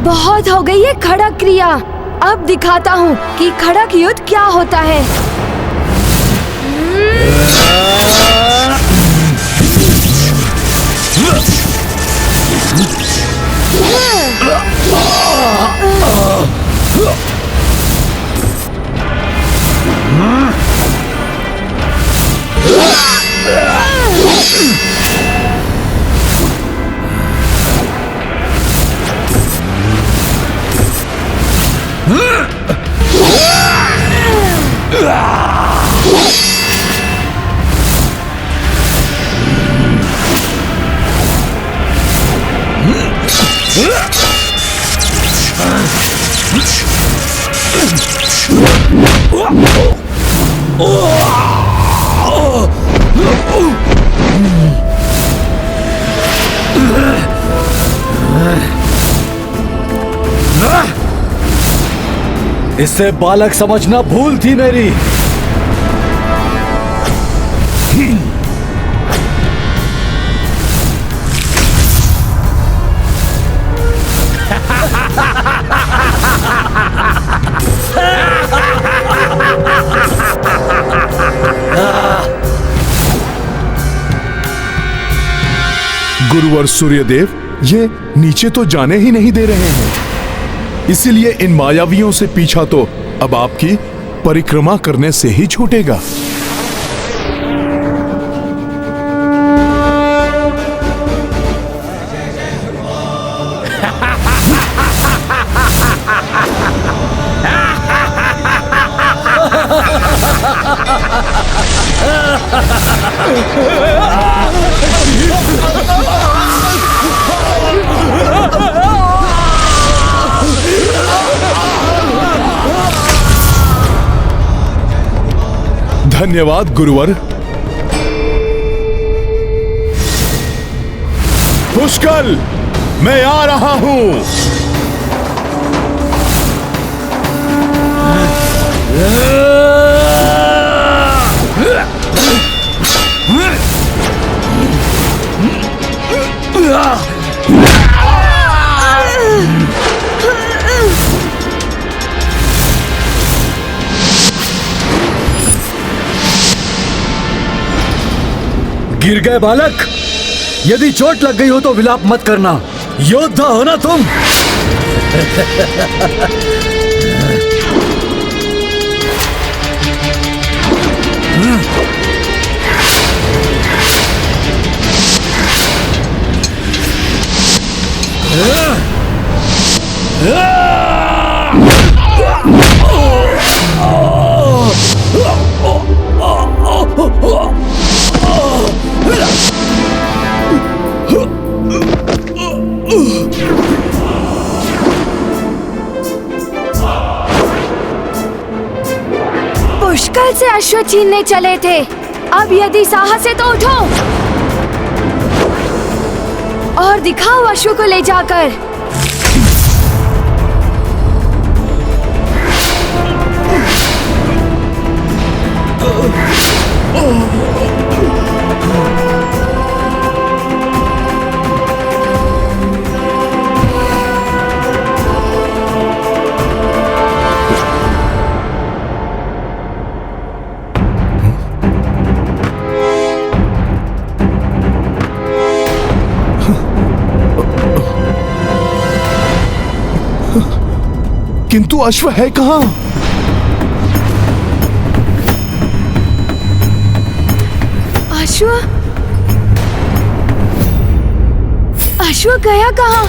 बहुत हो गई है खड़क क्रिया। अब दिखाता हूँ कि खड़क युद्ध क्या होता है। इससे बालक समझना भूल थी मेरी। गुरुवर सूर्यदेव, ये नीचे तो जाने ही नहीं दे रहे हैं, इसीलिए इन मायावियों से पीछा तो अब आपकी परिक्रमा करने से ही छूटेगा। धन्यवाद गुरुवर। पुष्कल, मैं आ रहा हूं। गिर गए बालक। यदि चोट लग गई हो तो विलाप मत करना, योद्धा हो ना तुम। पुष्कल से अश्व छीनने चले थे, अब यदि साहस है तो उठो और दिखाओ अश्व को ले जाकर। किंतु अश्व है कहां? अश्व? अश्व गया कहां?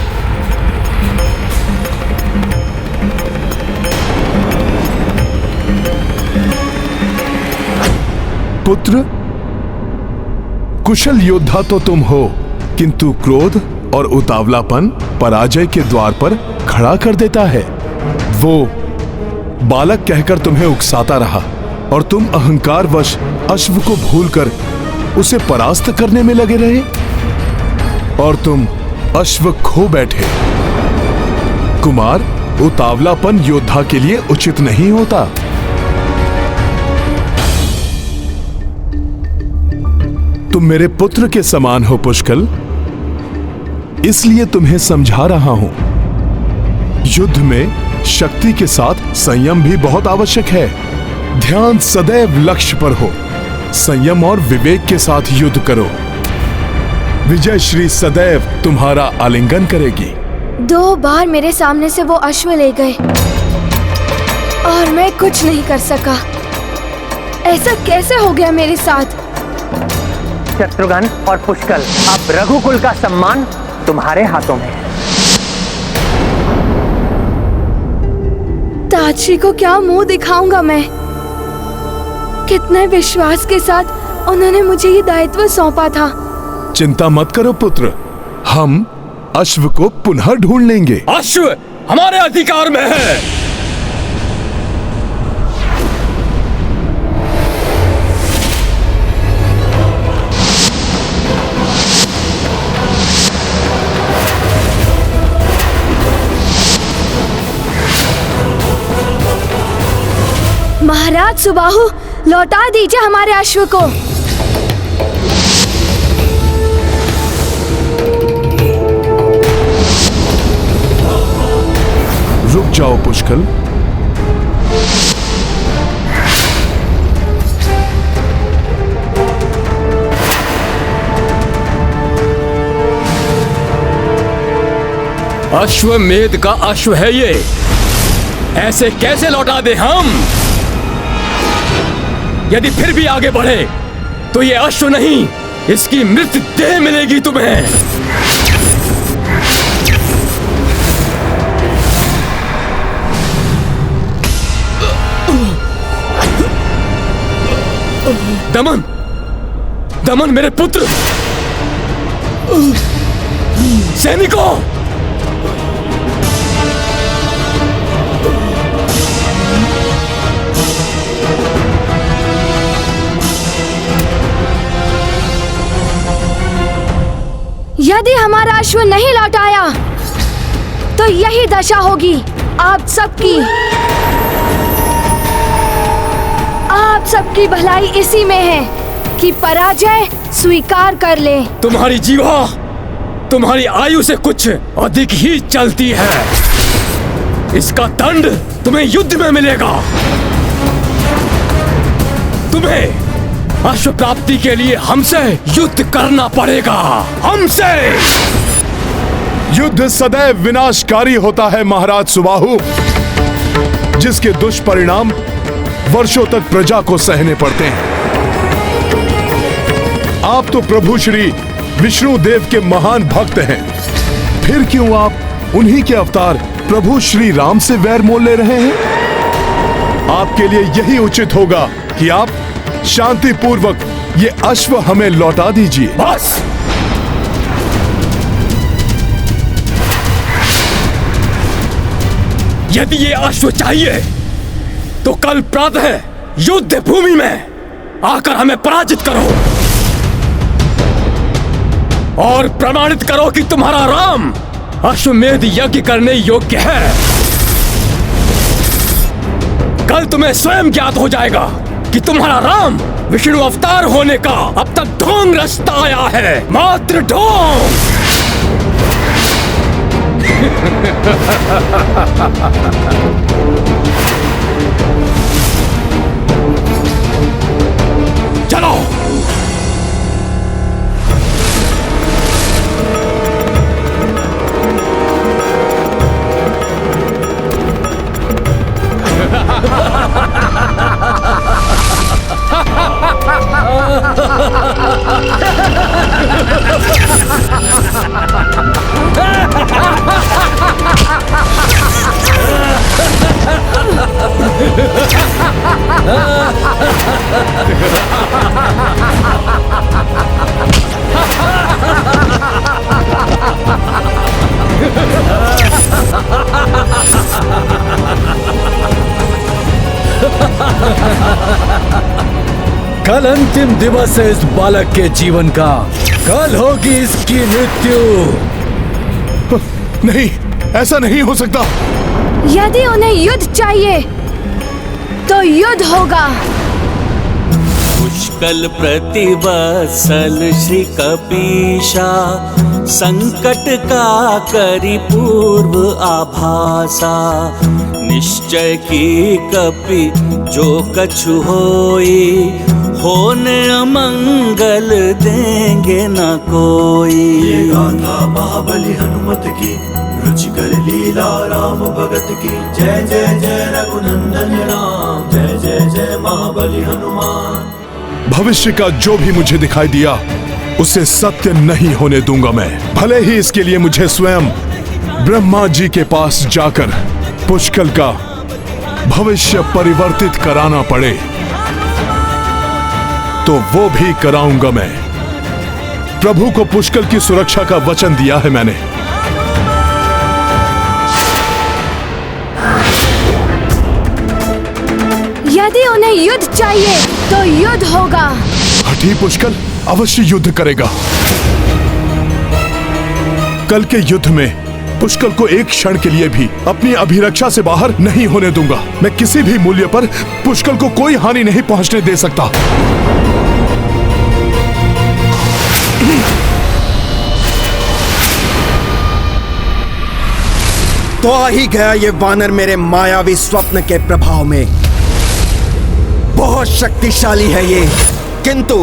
पुत्र, कुशल योद्धा तो तुम हो, किंतु क्रोध और उतावलापन पराजय के द्वार पर खड़ा कर देता है। वो बालक कहकर तुम्हें उकसाता रहा और तुम अहंकारवश अश्व को भूलकर उसे परास्त करने में लगे रहे और तुम अश्व खो बैठे। कुमार, उतावलापन योद्धा के लिए उचित नहीं होता। तुम मेरे पुत्र के समान हो पुष्कल, इसलिए तुम्हें समझा रहा हूं। युद्ध में शक्ति के साथ संयम भी बहुत आवश्यक है। ध्यान सदैव लक्ष्य पर हो। संयम और विवेक के साथ युद्ध करो। विजय श्री सदैव तुम्हारा आलिंगन करेगी। 2 बार मेरे सामने से वो अश्व ले गए और मैं कुछ नहीं कर सका। ऐसा कैसे हो गया मेरे साथ? शत्रुघ्न और पुष्कल, अब रघुकुल का सम्मान तुम्हारे हाथों में है। ताजी को क्या मुंह दिखाऊंगा मैं? कितने विश्वास के साथ उन्होंने मुझे ये दायित्व सौंपा था। चिंता मत करो पुत्र, हम अश्व को पुनः ढूंढ लेंगे। अश्व हमारे अधिकार में है। महाराज सुबाहु, लौटा दीजिए हमारे अश्व को। रुक जाओ पुष्कल। अश्वमेध का अश्व है ये, ऐसे कैसे लौटा दे हम? यदि फिर भी आगे बढ़े तो ये अश्व नहीं, इसकी मृत देह मिलेगी तुम्हें। दमन, दमन मेरे पुत्र, सैनिकों, यदि हमारा अश्व नहीं लौटाया तो यही दशा होगी आप सबकी। आप सबकी भलाई इसी में है कि पराजय स्वीकार कर ले। तुम्हारी जीवा तुम्हारी आयु से कुछ अधिक ही चलती है। इसका दंड तुम्हें युद्ध में मिलेगा। तुम्हें अश्व प्राप्ति के लिए हमसे युद्ध करना पड़ेगा, हमसे। युद्ध सदैव विनाशकारी होता है महाराज सुबाहु, जिसके दुष्परिणाम वर्षों तक प्रजा को सहने पड़ते हैं। आप तो प्रभु श्री विष्णु देव के महान भक्त हैं, फिर क्यों आप उन्हीं के अवतार प्रभु श्री राम से वैर मोल ले रहे हैं? आपके लिए यही उचित होगा कि आप शांति पूर्वक ये अश्व हमें लौटा दीजिए। बस, यदि ये अश्व चाहिए तो कल प्रातः युद्ध भूमि में आकर हमें पराजित करो और प्रमाणित करो कि तुम्हारा राम अश्वमेध यज्ञ करने योग्य है। कल तुम्हें स्वयं ज्ञात हो जाएगा कि तुम्हारा राम विष्णु अवतार होने का अब तक ढोंग रचता आया है, मात्र ढोंग। चलो, कल अंतिम दिवस है इस बालक के जीवन का। कल होगी इसकी मृत्यु। नहीं, ऐसा नहीं हो सकता। यदि उन्हें युद्ध चाहिए तो युद्ध होगा। पुष्कल प्रतिवत्सल श्री कपीशा, संकट का करी पूर्व आभासा। निश्चय की कपि जो कछु होई, होने अमंगल देंगे न कोई। ये गाथा महाबली हनुमत की, रुचिकर लीला राम भगत की। जय जय जय रघुनंदन राम, जय जय जय महाबली हनुमान। भविष्य का जो भी मुझे दिखाई दिया उसे सत्य नहीं होने दूंगा मैं, भले ही इसके लिए मुझे स्वयं ब्रह्मा जी के पास जाकर पुष्कल का भविष्य परिवर्तित कराना पड़े तो वो भी कराऊंगा मैं। प्रभु को पुष्कल की सुरक्षा का वचन दिया है मैंने। यदि उन्हें युद्ध चाहिए तो युद्ध होगा। हठी पुष्कल अवश्य युद्ध करेगा। कल के युद्ध में पुष्कल को एक क्षण के लिए भी अपनी अभिरक्षा से बाहर नहीं होने दूंगा। मैं किसी भी मूल्य पर पुष्कल को कोई हानि नहीं पहुंचने दे सकता। तो आ ही गया ये वानर मेरे मायावी स्वप्न के प्रभाव में। बहुत शक्तिशाली है ये, किंतु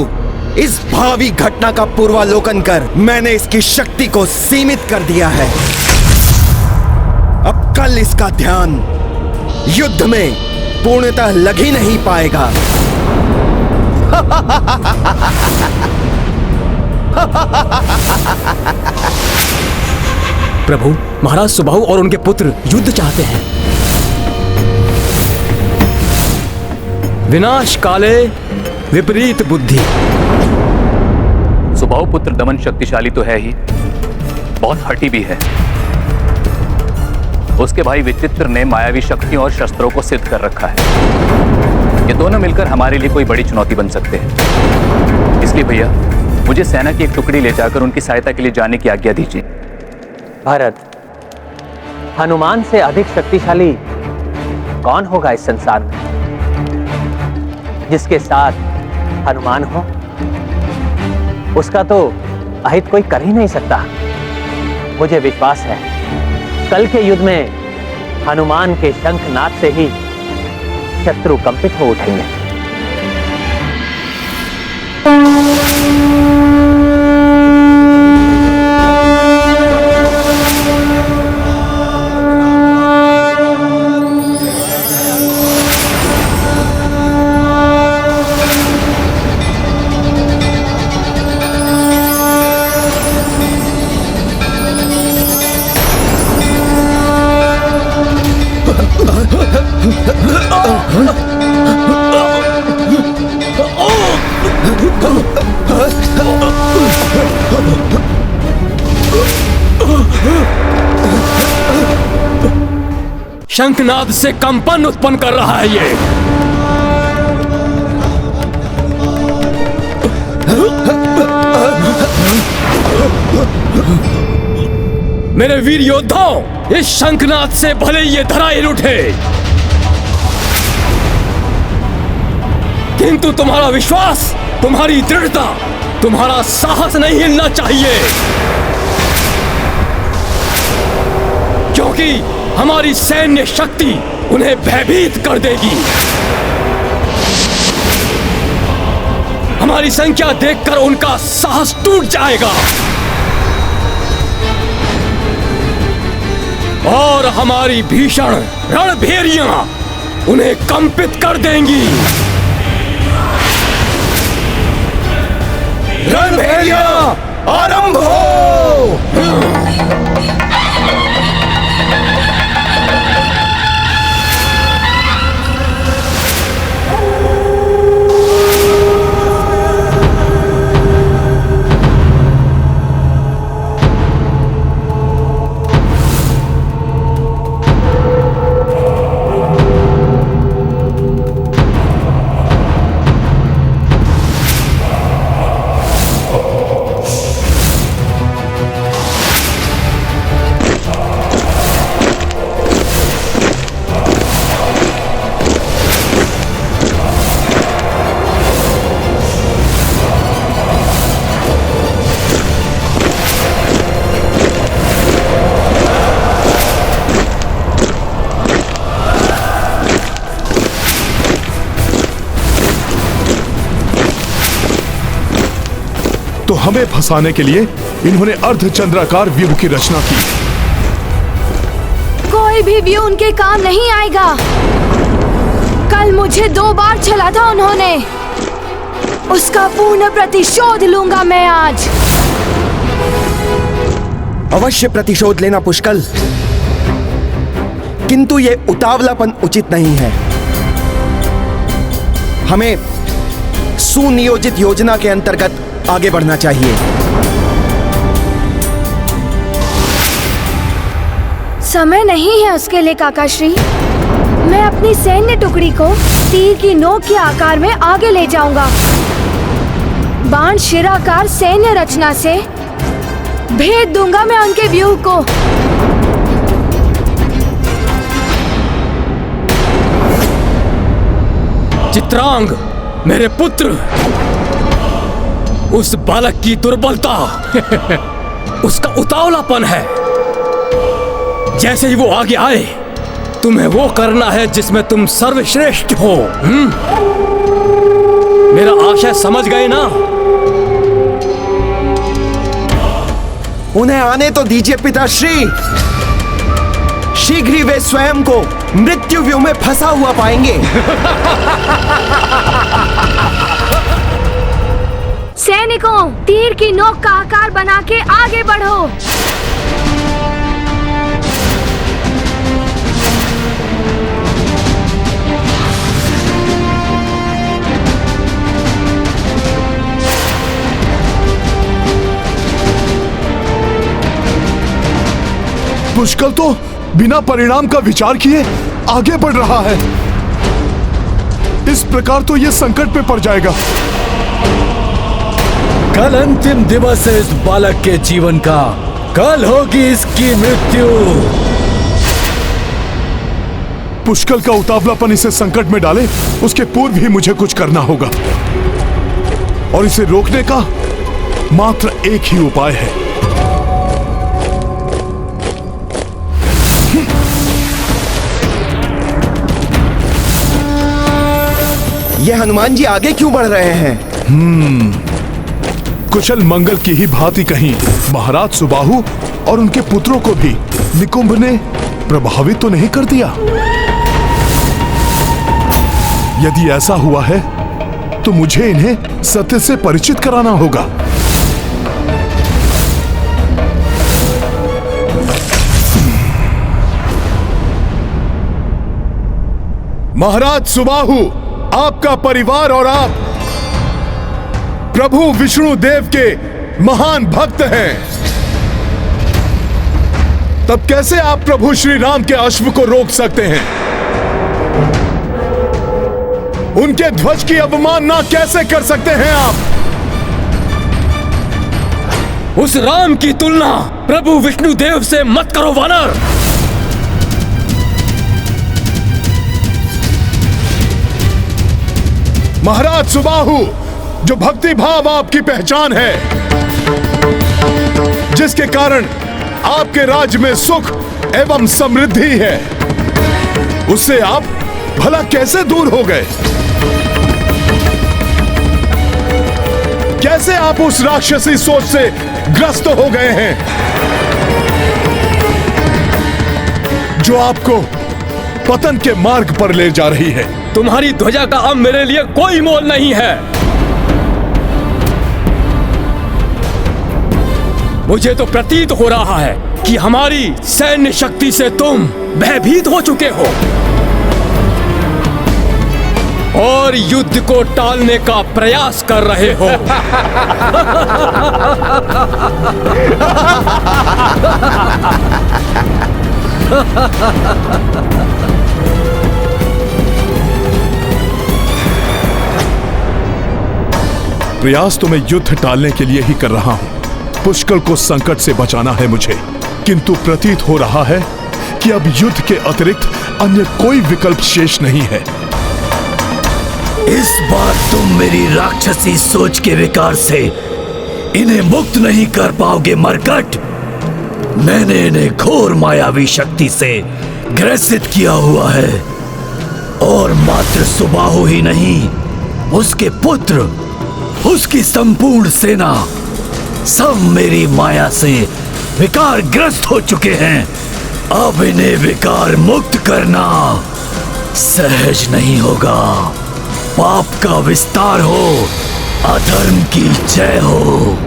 इस भावी घटना का पूर्वालोकन कर मैंने इसकी शक्ति को सीमित कर दिया है। अब कल इसका ध्यान युद्ध में पूर्णतः लग ही नहीं पाएगा। प्रभु, महाराज सुबाहु और उनके पुत्र युद्ध चाहते हैं। विनाश काले विपरीत बुद्धि। सुबाहु पुत्र दमन शक्तिशाली तो है ही, बहुत हठी भी है। उसके भाई विचित्र ने मायावी शक्तियों और शस्त्रों को सिद्ध कर रखा है। ये दोनों मिलकर हमारे लिए कोई बड़ी चुनौती बन सकते हैं। इसलिए भैया, मुझे सेना की एक टुकड़ी ले जाकर उनकी सहायता के लिए जाने की आज्ञा दीजिए। भरत, हनुमान से अधिक शक्तिशाली कौन होगा इस संसार में? जिसके साथ हनुमान हो उसका तो अहित कोई कर ही नहीं सकता। मुझे विश्वास है कल के युद्ध में हनुमान के शंखनाद से ही शत्रु कंपित हो उठेंगे। शंखनाद से कंपन उत्पन्न कर रहा है ये। मेरे वीर योद्धाओं, इस शंखनाद से भले ये धरा हिल उठे, किंतु तुम्हारा विश्वास, तुम्हारी दृढ़ता, तुम्हारा साहस नहीं हिलना चाहिए, क्योंकि हमारी सैन्य शक्ति उन्हें भयभीत कर देगी। हमारी संख्या देखकर उनका साहस टूट जाएगा और हमारी भीषण रणभेरियां उन्हें कंपित कर देंगी। रणभेरियां आरंभ हो। तो हमें फंसाने के लिए इन्होंने अर्धचंद्राकार व्यूह की रचना की। कोई भी व्यू उनके काम नहीं आएगा। कल मुझे 2 बार छला था उन्होंने, उसका पूर्ण प्रतिशोध लूंगा मैं आज। अवश्य प्रतिशोध लेना पुष्कल, किंतु ये उतावलापन उचित नहीं है। हमें सुनियोजित योजना के अंतर्गत आगे बढ़ना चाहिए। समय नहीं है उसके लिए काकाश्री। मैं अपनी सैन्य टुकड़ी को तीर की नोक के आकार में आगे ले जाऊंगा। बाण शिराकार सैन्य रचना से भेद दूंगा मैं उनके व्यूह को। चित्रांग, मेरे पुत्र, उस बालक की दुर्बलता उसका उतावलापन है। जैसे ही वो आगे आए, तुम्हें वो करना है जिसमें तुम सर्वश्रेष्ठ हो। मेरा आशय समझ गए ना? उन्हें आने तो दीजिए पिताश्री। शीघ्र ही वे स्वयं को मृत्यु व्यूह में फंसा हुआ पाएंगे। सैनिकों, तीर की नोक का आकार बना के आगे बढ़ो। पुष्कल तो बिना परिणाम का विचार किए आगे बढ़ रहा है। इस प्रकार तो यह संकट में पड़ जाएगा। कल अंतिम दिवस है इस बालक के जीवन का। कल होगी इसकी मृत्यु। पुष्कल का उतावलापन इसे संकट में डाले, उसके पूर्व ही मुझे कुछ करना होगा। और इसे रोकने का मात्र एक ही उपाय है। ये हनुमान जी आगे क्यों बढ़ रहे हैं? कुशल मंगल की ही भांति कहीं महाराज सुबाहु और उनके पुत्रों को भी निकुंभ ने प्रभावित तो नहीं कर दिया? यदि ऐसा हुआ है तो मुझे इन्हें सत्य से परिचित कराना होगा। महाराज सुबाहु, आपका परिवार और आप प्रभु विष्णु देव के महान भक्त हैं। तब कैसे आप प्रभु श्री राम के अश्व को रोक सकते हैं? उनके ध्वज की अवमानना कैसे कर सकते हैं आप? उस राम की तुलना प्रभु विष्णु देव से मत करो वानर। महाराज सुबाहु, जो भक्ति भाव आपकी पहचान है, जिसके कारण आपके राज्य में सुख एवं समृद्धि है, उससे आप भला कैसे दूर हो गए? कैसे आप उस राक्षसी सोच से ग्रस्त हो गए हैं जो आपको पतन के मार्ग पर ले जा रही है? तुम्हारी ध्वजा का अब मेरे लिए कोई मोल नहीं है। मुझे तो प्रतीत हो रहा है कि हमारी सैन्य शक्ति से तुम भयभीत हो चुके हो और युद्ध को टालने का प्रयास कर रहे हो। प्रयास तो मैं युद्ध टालने के लिए ही कर रहा हूं। पुष्कल को संकट से बचाना है मुझे, किंतु प्रतीत हो रहा है कि अब युद्ध के अतिरिक्त अन्य कोई विकल्प शेष नहीं है। इस बार तुम मेरी राक्षसी सोच के विकार से इन्हें मुक्त नहीं कर पाओगे मरकट। मैंने इन्हें घोर मायावी शक्ति से ग्रसित किया हुआ है और मात्र सुबाहु ही नहीं, उसके पुत्र, उसकी संपूर्ण सेना सब मेरी माया से विकार ग्रस्त हो चुके हैं। अब इन्हें विकार मुक्त करना सहज नहीं होगा। पाप का विस्तार हो, अधर्म की जय हो।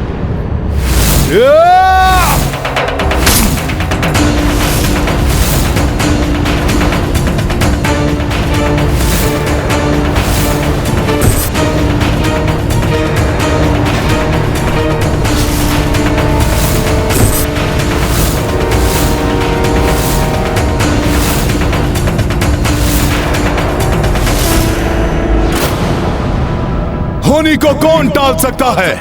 होनी को कौन टाल सकता है?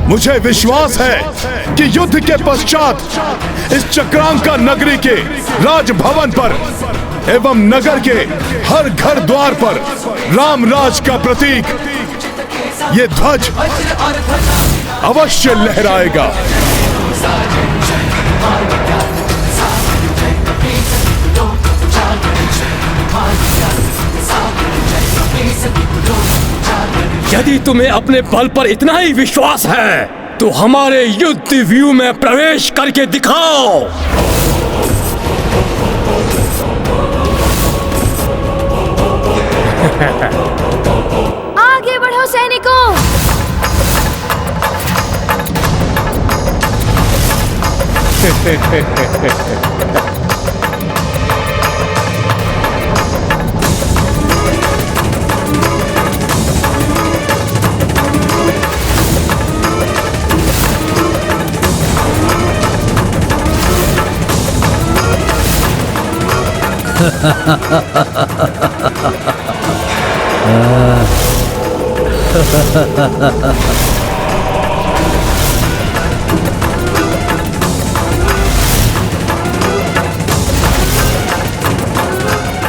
मुझे विश्वास है कि युद्ध के पश्चात इस चक्रांका नगरी के राजभवन पर एवं नगर के हर घर द्वार पर रामराज का प्रतीक ये ध्वज अवश्य लहराएगा। यदि तुम्हें अपने बल पर इतना ही विश्वास है तो हमारे युद्ध व्यू में प्रवेश करके दिखाओ। आगे बढ़ो सैनिकों।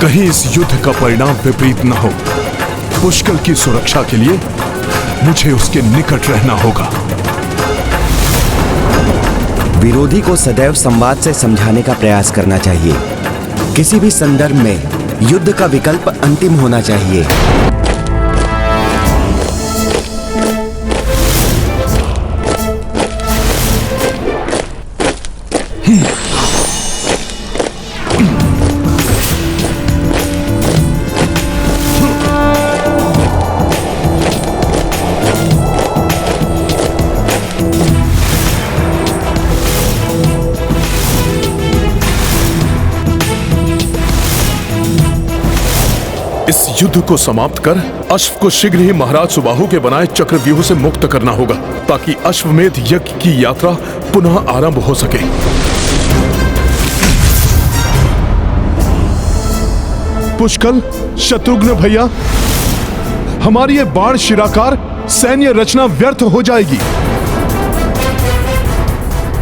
कहीं इस युद्ध का परिणाम विपरीत न हो। पुष्कर की सुरक्षा के लिए मुझे उसके निकट रहना होगा। विरोधी को सदैव संवाद से समझाने का प्रयास करना चाहिए। किसी भी संदर्भ में युद्ध का विकल्प अंतिम होना चाहिए। इस युद्ध को समाप्त कर अश्व को शीघ्र ही महाराज सुबाहु के बनाए चक्रव्यूह से मुक्त करना होगा ताकि अश्वमेध यज्ञ की यात्रा पुनः आरंभ हो सके। पुष्कर, शत्रुघ्न भैया, हमारी ये बाण शिराकार सैन्य रचना व्यर्थ हो जाएगी।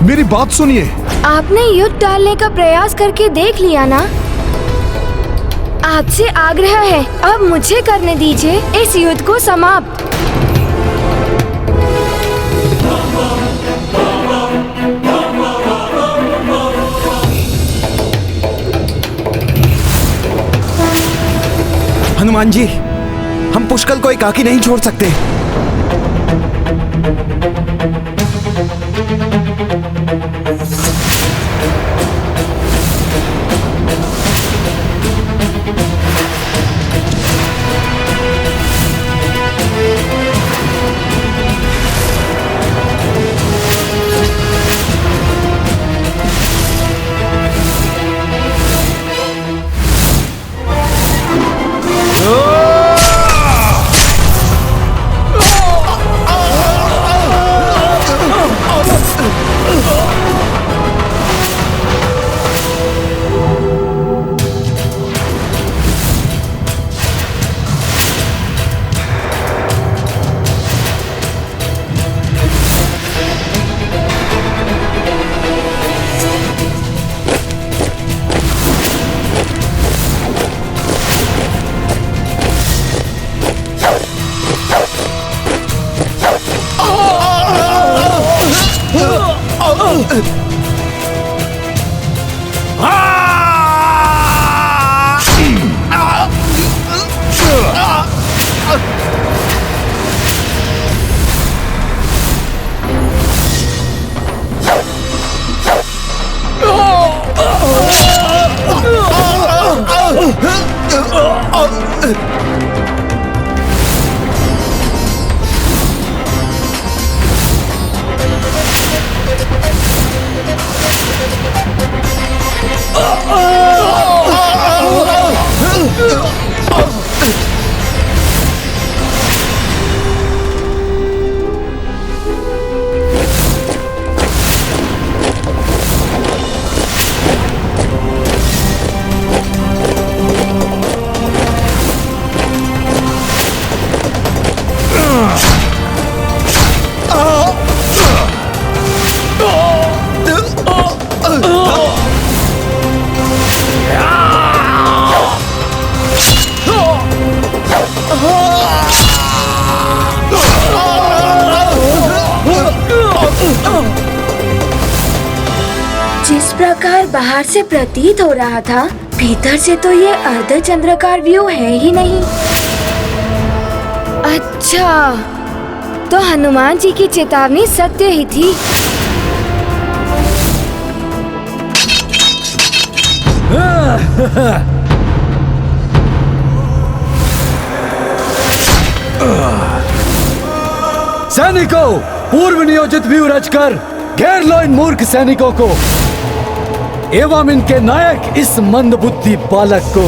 मेरी बात सुनिए। आपने युद्ध डालने का प्रयास करके देख लिया ना। आपसे आग्रह है, अब मुझे करने दीजिए इस युद्ध को समाप्त। हनुमान जी, हम पुष्कर को एकाकी नहीं छोड़ सकते। जिस प्रकार बाहर से प्रतीत हो रहा था, भीतर से तो ये अर्धचंद्राकार व्यू है ही नहीं। अच्छा, तो हनुमान जी की चेतावनी सत्य ही थी। सैनिकों, पूर्व नियोजित व्यू रचकर घेर लो इन मूर्ख सैनिकों को एवं इनके नायक इस मंदबुद्धि बालक को।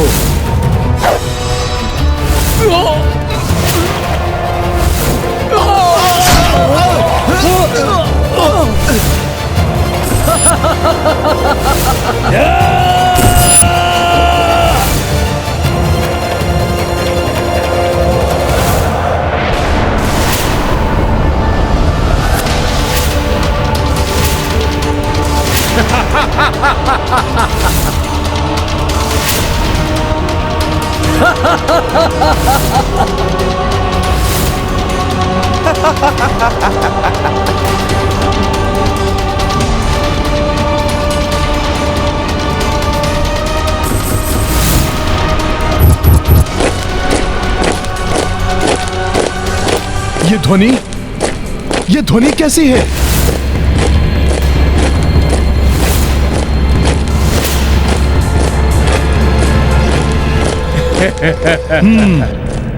ये ध्वनि कैसी है?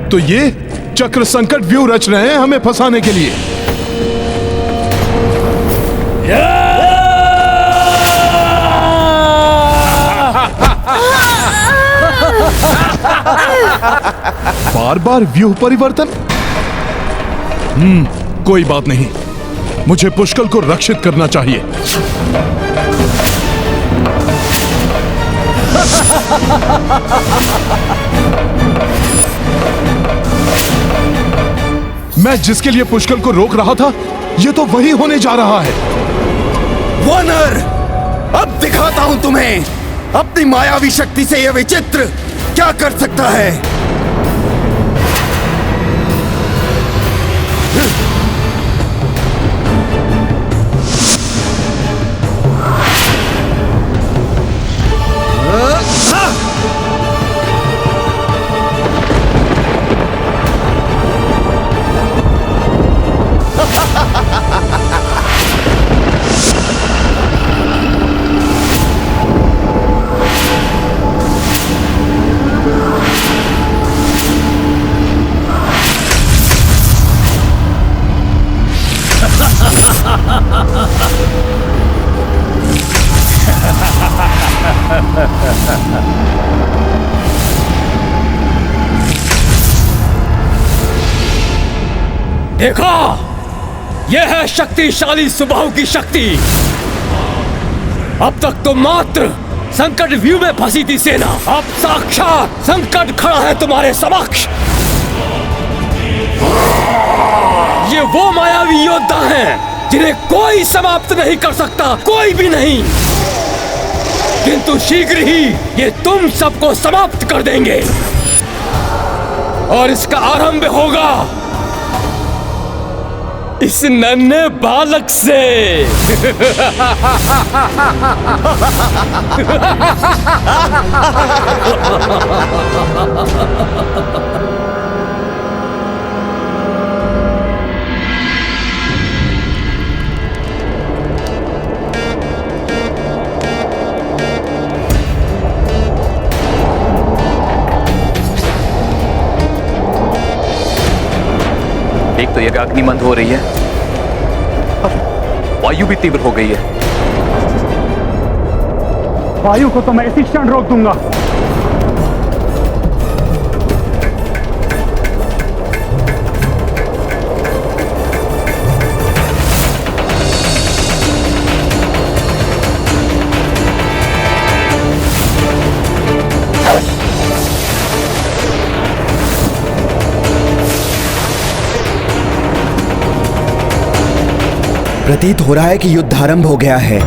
तो ये चक्र संकट व्यू रच रहे हैं हमें फंसाने के लिए। बार बार व्यू परिवर्तन। कोई बात नहीं, मुझे पुष्कल को रक्षित करना चाहिए। मैं जिसके लिए पुष्कल को रोक रहा था, ये तो वही होने जा रहा है। वानर, अब दिखाता हूं तुम्हें अपनी मायावी शक्ति से यह विचित्र क्या कर सकता है। देखा, यह है शक्तिशाली स्वभाव की शक्ति। अब तक तो मात्र संकट व्यू में फंसी थी सेना, अब साक्षात संकट खड़ा है तुम्हारे समक्ष। ये वो मायावी योद्धा हैं जिन्हें कोई समाप्त नहीं कर सकता, कोई भी नहीं। किंतु शीघ्र ही ये तुम सबको समाप्त कर देंगे और इसका आरंभ होगा इस नन्हे बालक से। एक तो यज्ञ अग्नि मंद हो रही है और वायु भी तीव्र हो गई है। वायु को तो मैं इसी क्षण रोक दूंगा। प्रतीत हो रहा है कि युद्ध आरंभ हो गया है।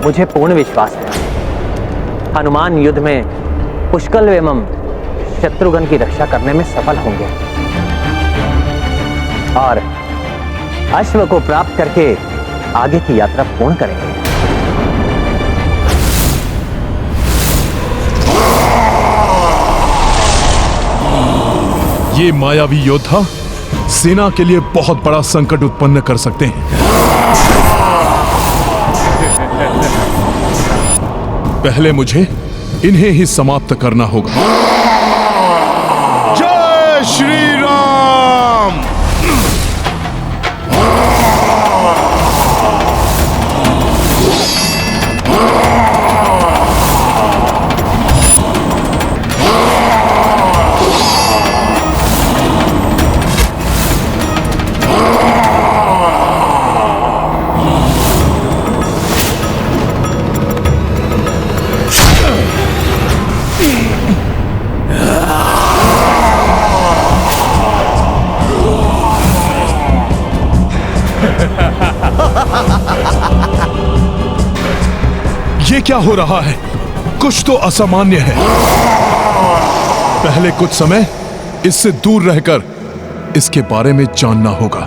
मुझे पूर्ण विश्वास है हनुमान युद्ध में पुष्कल एवं शत्रुघ्न की रक्षा करने में सफल होंगे और अश्व को प्राप्त करके आगे की यात्रा पूर्ण करेंगे। ये मायावी योद्धा सेना के लिए बहुत बड़ा संकट उत्पन्न कर सकते हैं। पहले मुझे इन्हें ही समाप्त करना होगा। जय श्री राम। ये क्या हो रहा है? कुछ तो असामान्य है। पहले कुछ समय इससे दूर रहकर इसके बारे में जानना होगा।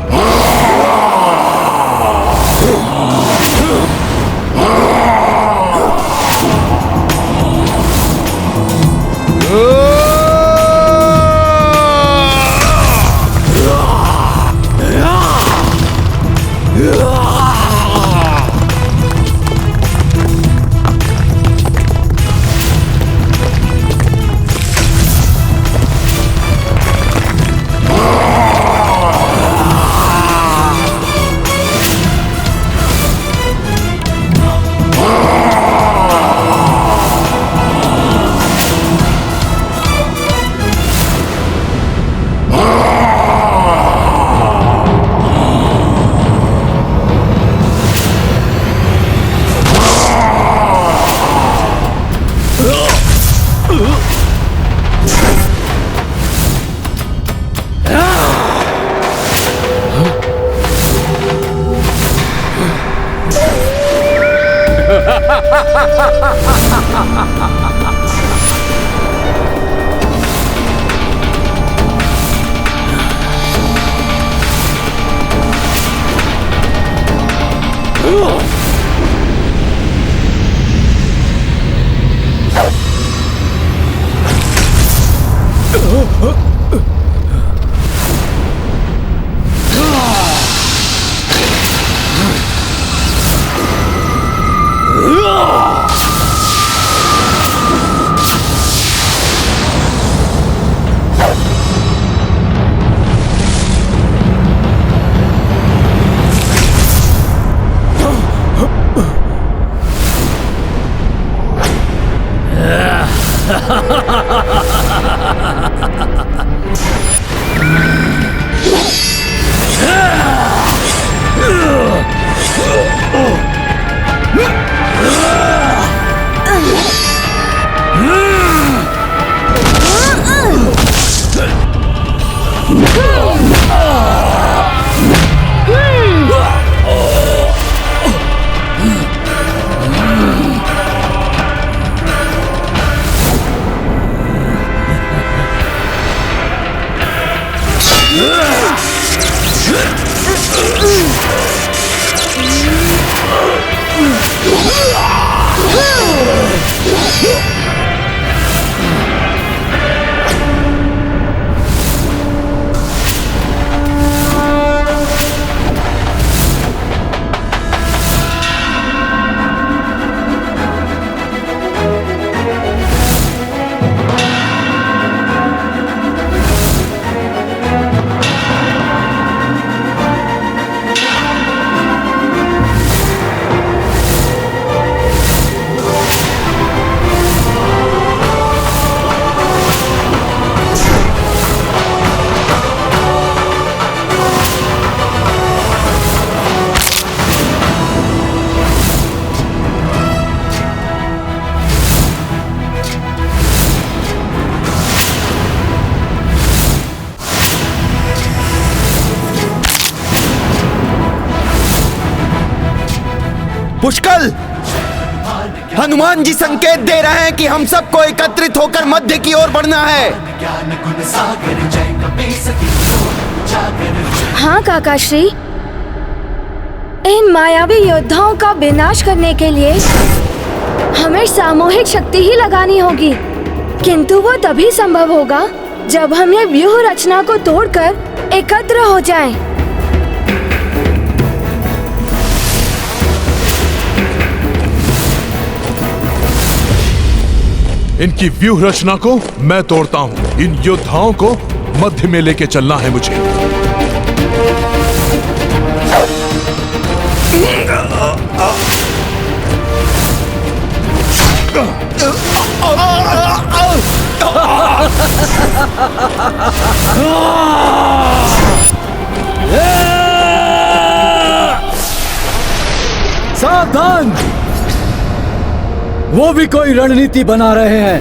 पुष्कल, हनुमान जी संकेत दे रहे हैं कि हम सबको एकत्रित होकर मध्य की ओर बढ़ना है। हाँ काकाश्री, इन मायावी योद्धाओं का विनाश करने के लिए हमें सामूहिक शक्ति ही लगानी होगी, किंतु वो तभी संभव होगा जब हम ये व्यूह रचना को तोड़कर एकत्र हो जाएं। इनकी व्यूह रचना को मैं तोड़ता हूँ। इन योद्धाओं को मध्य में लेके चलना है मुझे। सावधान, वो भी कोई रणनीति बना रहे हैं।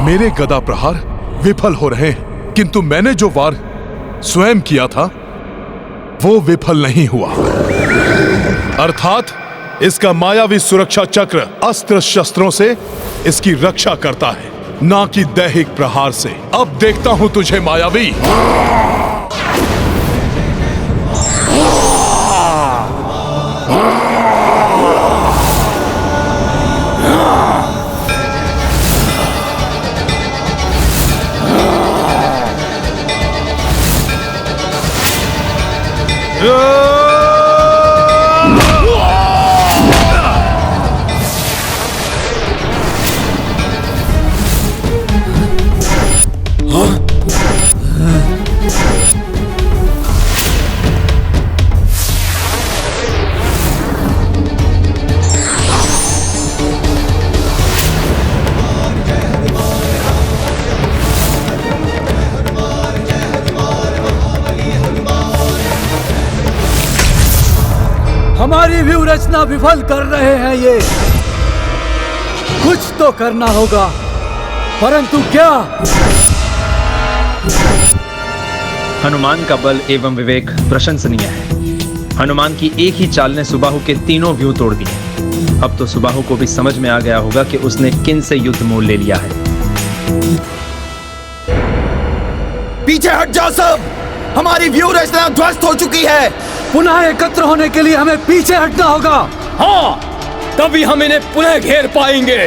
मेरे गदा प्रहार विफल हो रहे हैं, किंतु मैंने जो वार स्वयं किया था वो विफल नहीं हुआ। अर्थात इसका मायावी सुरक्षा चक्र अस्त्र शस्त्रों से इसकी रक्षा करता है, ना कि दैहिक प्रहार से। अब देखता हूं तुझे मायावी। हमारी व्यू रचना विफल कर रहे हैं ये। कुछ तो करना होगा, परंतु क्या? हनुमान का बल एवं विवेक प्रशंसनीय है। हनुमान की एक ही चाल ने सुबाहु के तीनों व्यू तोड़ दिए। अब तो सुबाहु को भी समझ में आ गया होगा कि उसने किन से युद्ध मोल ले लिया है। पीछे हट जाओ सब, हमारी व्यू रचना ध्वस्त हो चुकी है। पुनः एकत्र होने के लिए हमें पीछे हटना होगा। हाँ, तभी हम इन्हें पुनः घेर पाएंगे।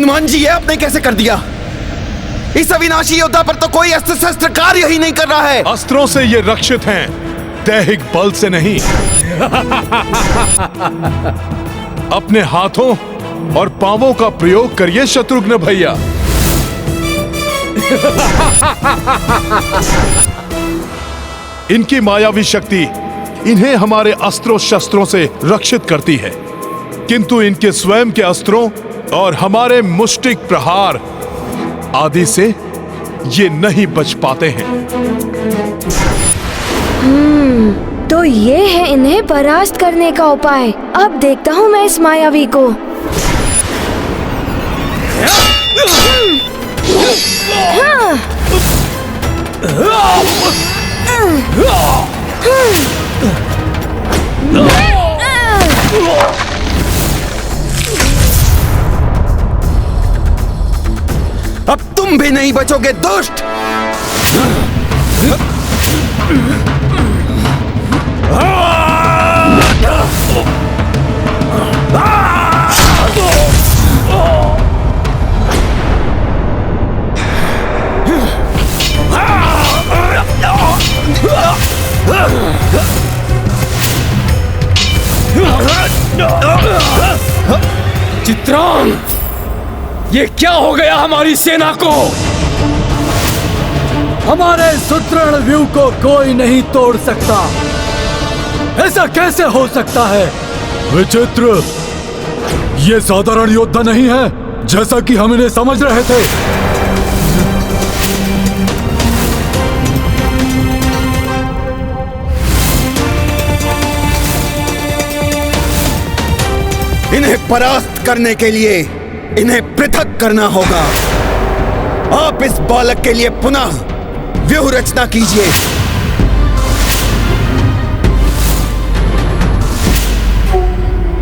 हनुमान जी, ये आपने कैसे कर दिया? इस अविनाशी योद्धा पर तो कोई अस्त्र शस्त्र कार्य ही नहीं कर रहा है। अस्त्रों से ये रक्षित हैं, दैहिक बल से नहीं। अपने हाथों और पांवों का प्रयोग करिए शत्रुघ्न भैया। इनकी मायावी शक्ति इन्हें हमारे अस्त्रों शस्त्रों से रक्षित करती है, किंतु इनके स्वयं के अस्त्रों और हमारे मुष्टिक प्रहार आदि से ये नहीं बच पाते हैं। तो ये है इन्हें परास्त करने का उपाय। अब देखता हूँ मैं इस मायावी को। अब तुम भी नहीं बचोगे दुष्ट। चित्रांग, ये क्या हो गया हमारी सेना को? हमारे सुदृढ़ व्यू को कोई नहीं तोड़ सकता। ऐसा कैसे हो सकता है? विचित्र, ये साधारण योद्धा नहीं है जैसा कि हम इन्हें समझ रहे थे। इन्हें परास्त करने के लिए इन्हें पृथक करना होगा। आप इस बालक के लिए पुनः व्यूह रचना कीजिए।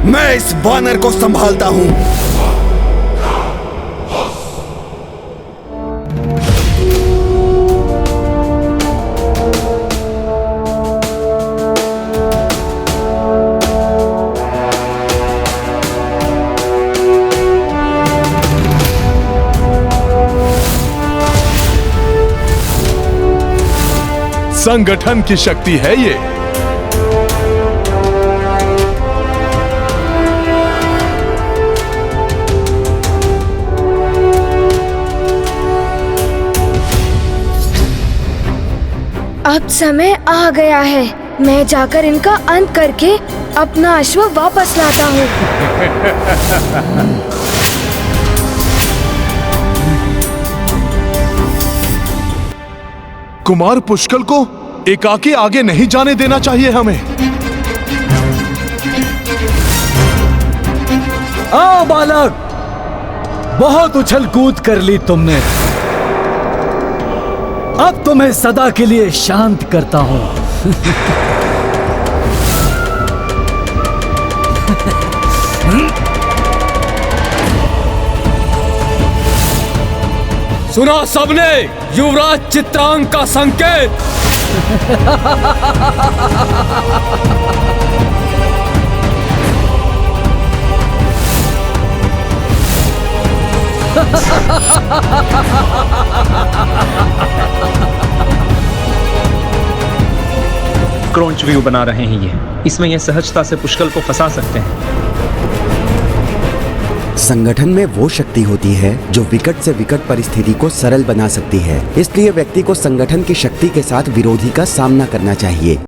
मैं इस वानर को संभालता हूं। संगठन की शक्ति है ये। अब समय आ गया है। मैं जाकर इनका अंत करके अपना अश्व वापस लाता हूँ। कुमार पुष्कल को एकाकी आगे नहीं जाने देना चाहिए हमें। आओ बालक, बहुत उछल कूद कर ली तुमने। अब तुम्हें सदा के लिए शांत करता हूं। सुना सबने युवराज चित्रांग का संकेत। क्रौंच व्यू बना रहे हैं ये। इसमें यह सहजता से पुष्कल को फंसा सकते हैं। संगठन में वो शक्ति होती है जो विकट से विकट परिस्थिति को सरल बना सकती है। इसलिए व्यक्ति को संगठन की शक्ति के साथ विरोधी का सामना करना चाहिए।